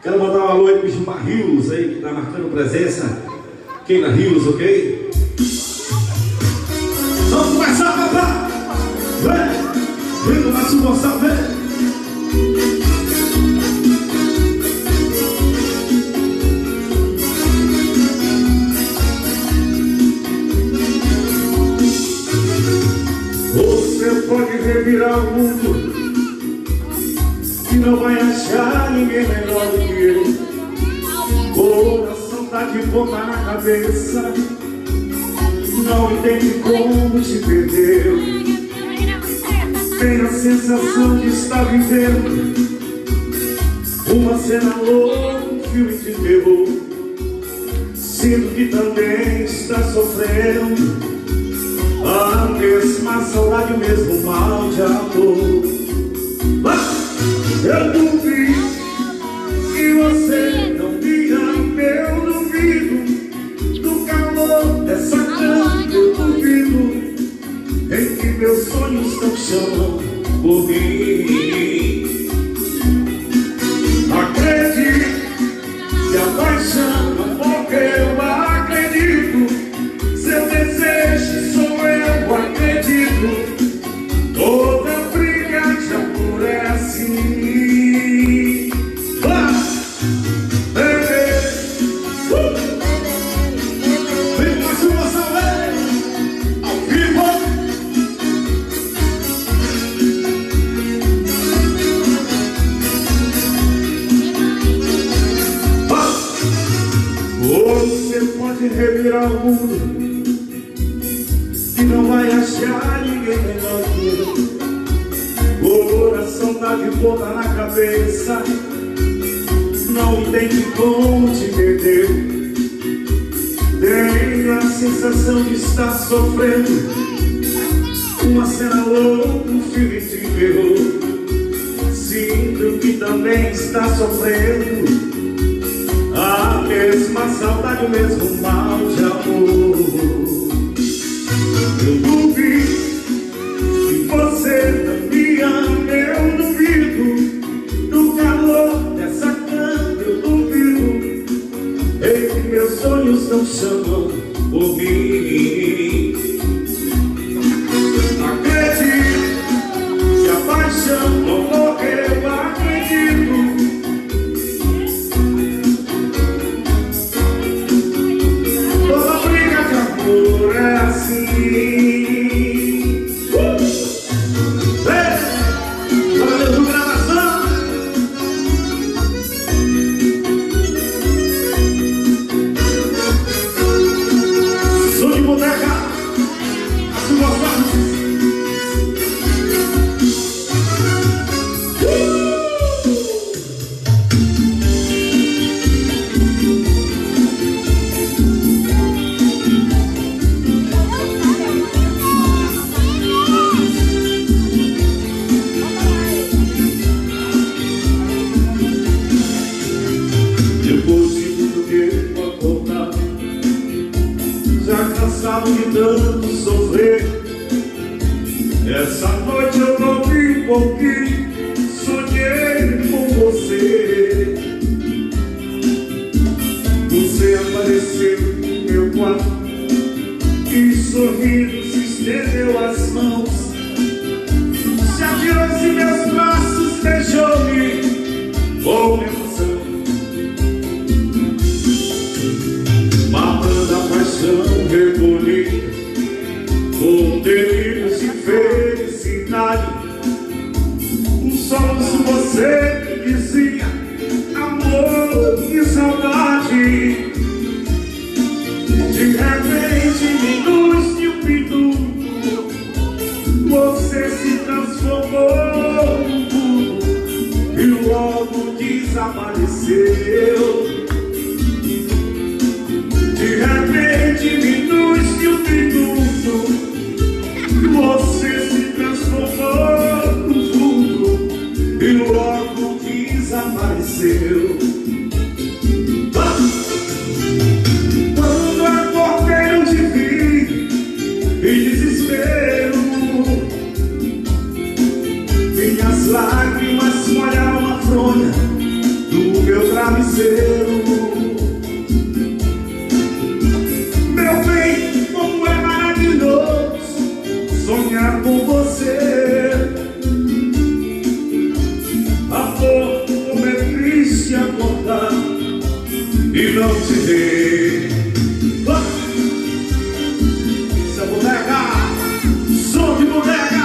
Quero mandar um alô aí pro Gilmar Rios aí, que tá marcando presença. Keila Rios, ok? Vamos começar, papai! Vem do Márcio Gonçalves, vem! Você pode revirar o mundo e não vai achar ninguém melhor do que eu. Coração tá de ponta na cabeça, não entende como te perdeu. Tem a sensação de estar vivendo uma cena louca, um filme de terror. Sinto que também está sofrendo a mesma saudade, o mesmo mal de amor. Eu duvido que você não me ama, eu duvido do calor dessa cama, eu duvido em que meus sonhos não chamam por mim. Acredito que a paixão não morreu, acredito, seu desejo sou eu, acredito. Toda briga de amor é assim. Vem com a sua saudade, ao vivo. Você pode revirar o mundo e não vai achar ninguém melhor que eu. Coração tá de ponta na cabeça, não entende como te perdeu. Tenho a sensação de estar sofrendo uma cena louca, um filme de terror. Sinto que também está sofrendo a mesma saudade, o mesmo mal de amor. Eu duvido que você não me ama, eu duvido do calor dessa cama, eu duvido em que meus sonhos não chamam por mim. Acredito que a paixão não morreu, acredito. Toda briga de amor é assim. Cansado de tanto sofrer, essa noite eu dormi um pouquinho, sonhei com você. Você apareceu no meu quarto e sorrindo se estendeu as mãos, se atirou-se em meus braços, beijou-me com emoção. Matando a paixão recolhida, com delírios de felicidade. Um soluço você que dizia amor e saudade. De repente, em luz de um pintudo, você se transformou num tudo e logo desapareceu. De repente, me luz de um minuto, você se transformou no fundo e logo desapareceu. Quando acordei eu te vi em desespero, minhas lágrimas molharam a fronha do meu braço. travesseiro. Meu bem, como é maravilhoso sonhar com você. Amor, como é triste acordar e não te ver. Seu boneca, som de boneca,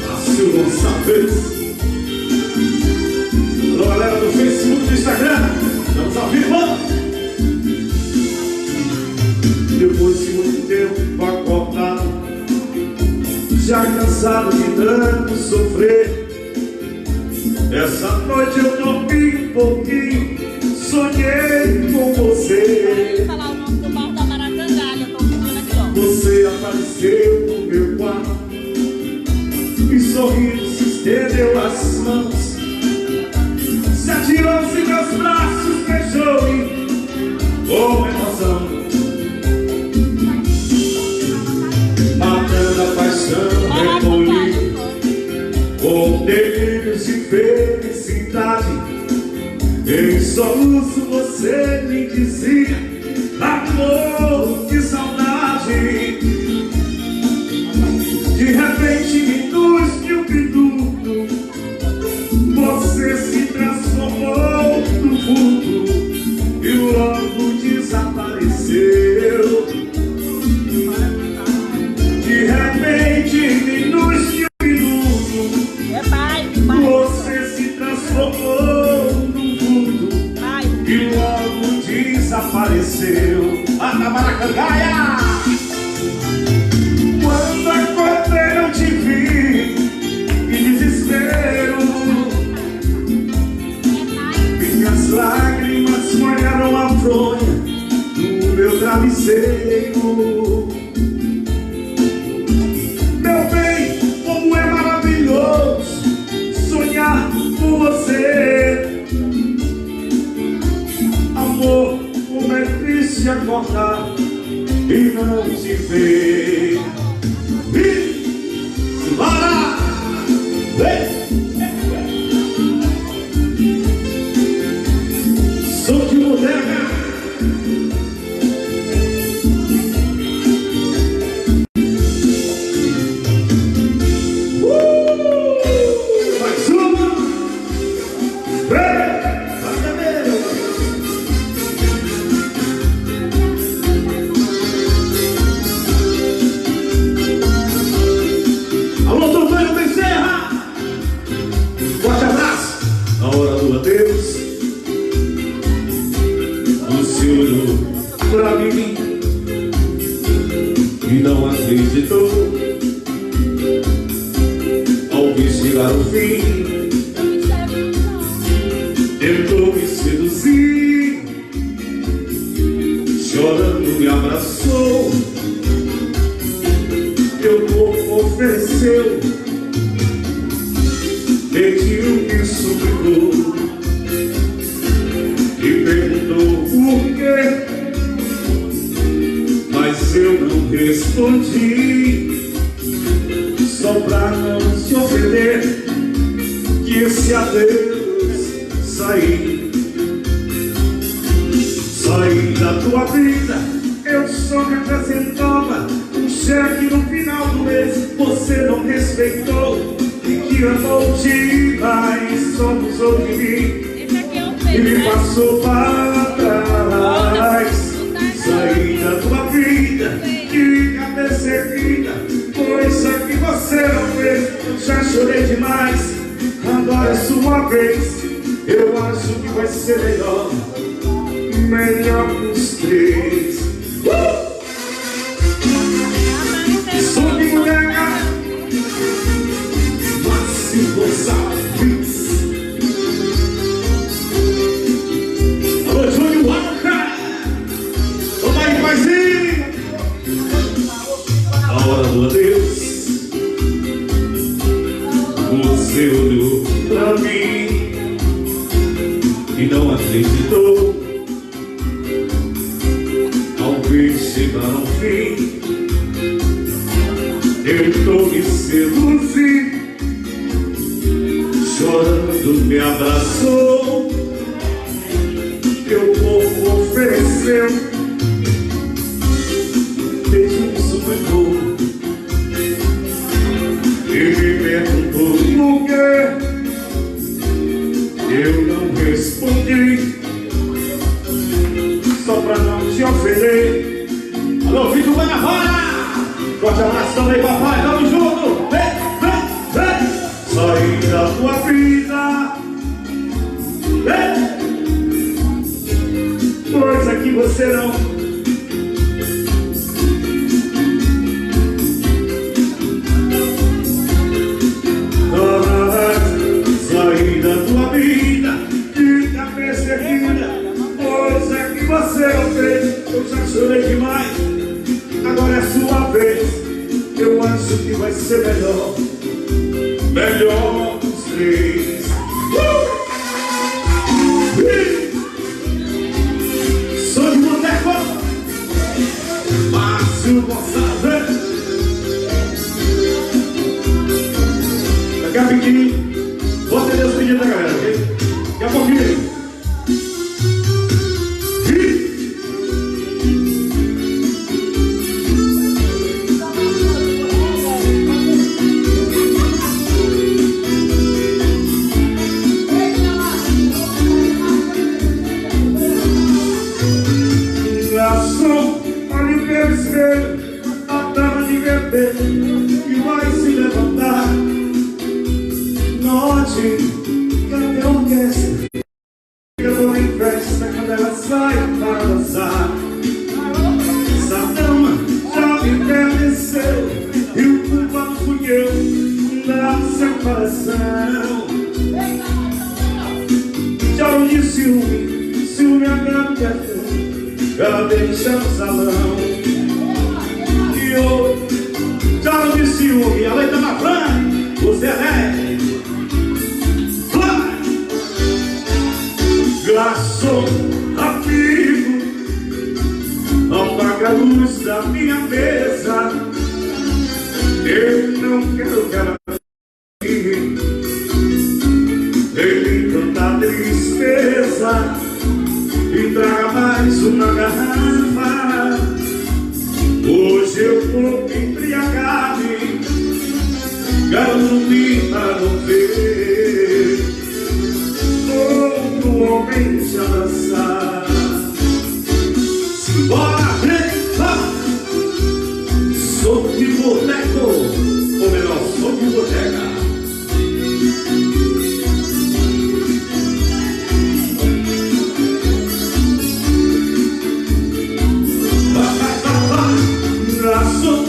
Márcio Gonçalves. Alô, galera do Facebook e do Instagram, estamos ao vivo. Depois de muito tempo acordado, já cansado de tanto sofrer, essa noite eu dormi um pouquinho, sonhei com você. Vou falar o nome do bairro da Maracangalha, tô pedindo aqui, ó. Você apareceu no meu quarto e sorrindo se estendeu as mãos, se atirou-se em meus braços, beijou-me com emoção, matando a paixão, recolhi com delírios de felicidade. Em soluço você me dizia: amor, que saudade. De repente, nos um minuto, você se transformou no vulto e logo desapareceu. De repente, nos um minuto, você se transformou no vulto e logo desapareceu. Na Maracangalha! Quando acordei eu te vi, em desespero, minhas lágrimas molharam a fronha do meu travesseiro. Meu bem, como é maravilhoso sonhar com você. Amor, como é triste acordar e não te ver. Simbora! Sou de boneca. Mais uma. Alô, Antônio Bezerra! Forte abraço! Na hora do adeus, você olhou pra mim e não acreditou. Ao ver chegar o fim, tentou me seduzir, chorando me abraçou. Meu corpo ofereceu, pediu, me suplicou e perguntou por quê, mas eu não respondi, só pra não te ofender, que esse adeus saí da tua vida. Eu só representava um cheque no final do mês, você não respeitou e que amou demais, somos outro de mim e me passou para trás. Saí da tua vida, que cabeça erguida, coisa que você não fez. Já chorei demais, agora é sua vez. Eu acho que vai ser melhor pros três. Sou de boneca, Márcio Gonçalves. Alô, Júnior Walker. Vamos aí, paizinho. A hora do adeus, você olhou pra mim e não acreditou. Ao ver chegar ao fim, tentou me seduzir, chorando me abraçou. eu não respondi, só pra não te ofender. Alô, filho do Guanabara! Forte abraço também, papai, tamo junto! Vem, vem, vem! Saí da tua vida, coisa que você não. Saí da tua vida, fica perseguida, coisa que você não fez. Eu já chorei demais, agora é sua vez. Eu acho que vai ser melhor, melhor os três. Sou de boteco! Márcio Gonçalves! Daqui a pouquinho, vou atender os pedidos da galera, ok? Daqui a pouquinho. Garçom, olhe pelo espelho, a dama de vermelho que vai se levantar. Note que até orquestra fica toda em festa quando ela sai para dançar. Essa dama já me pertenceu e o culpado fui eu na separação. Já não disse ciúme agrada é fundo, ela deixa no salão. E eu já não disse ciúme, a letra na frente, você é garçom, amigo, apaga a luz da minha mesa. Eu não quero que ela fique, ele canta tristeza e traga mais uma garrafa. Hoje eu vou embriagar-me, quero dormir para não ver outro homem te abraçar. Simbora, vem! Sou de boteco, ou melhor, sou de boteca. Garçom,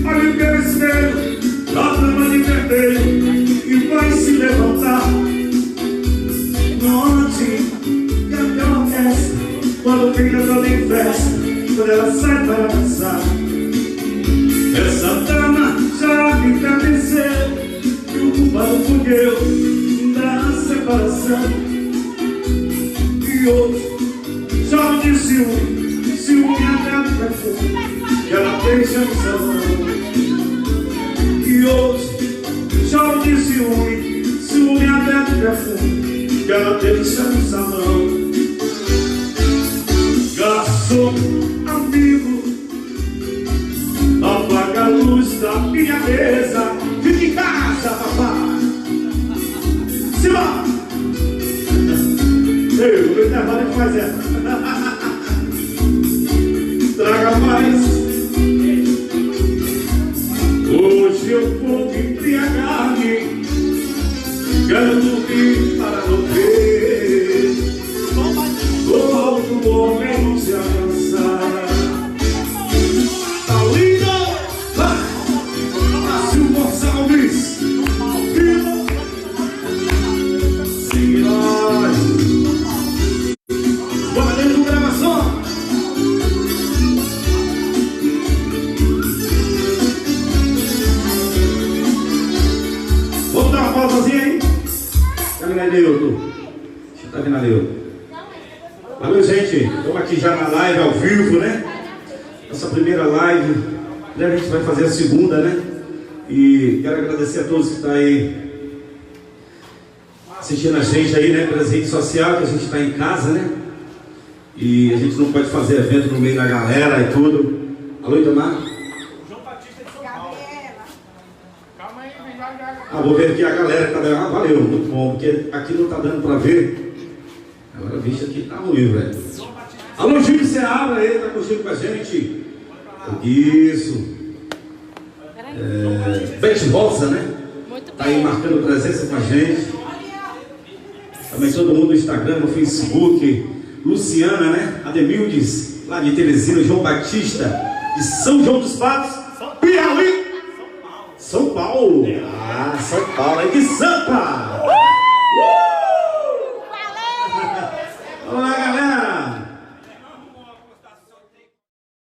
olhe pelo espelho, a dama de vermelho e vai se levantar. Note que até orquestra quando fica toda em festa, quando ela sai para dançar. Essa dama já me pertenceu e o culpado fui eu da separação. E hoje já me disse ciúme agrada perfume que ela deixa no salão. E hoje já me disse ciúme agrada perfume que ela deixa no salão. Garçom, amigo, apaga a luz da minha mesa. Fica em casa, papai! Simbora! Ei, o intervalo que faz essa. Traga mais. Hoje eu vou embriagar-me, quero dormir para não ver outro homem te abraçar. Tá lindo! Márcio Gonçalves! Sim, nós. Bora dentro do gravação! Vamos dar uma pausazinha, hein? Tá vindo ali, Hilton? Tá vindo ali, Hilton? Valeu, gente. Estamos aqui já na live, ao vivo, né? Nossa primeira live. A gente vai fazer a segunda, né? E quero agradecer a todos que estão aí assistindo a gente aí, né? Pelas redes sociais, que a gente está em casa, né? E a gente não pode fazer evento no meio da galera e tudo. Alô, Itamar? João Batista de São Paulo. Calma aí, vem já. Ah, vou ver aqui a galera que tá dando. Ah, valeu, muito bom, porque aqui não tá dando pra ver. Agora, bicho, aqui tá ruim, velho. Alô, Gil Seabra, ele tá curtindo com a gente. Isso. Bete Rosa, né? Muito Tá aí bem. marcando presença com a gente. Também todo mundo no Instagram, no Facebook. Luciana, né? Ademildes, lá de Teresina. João Batista, de São João dos Patos, Piauí. São Paulo. Ah, São Paulo, é de Sampa.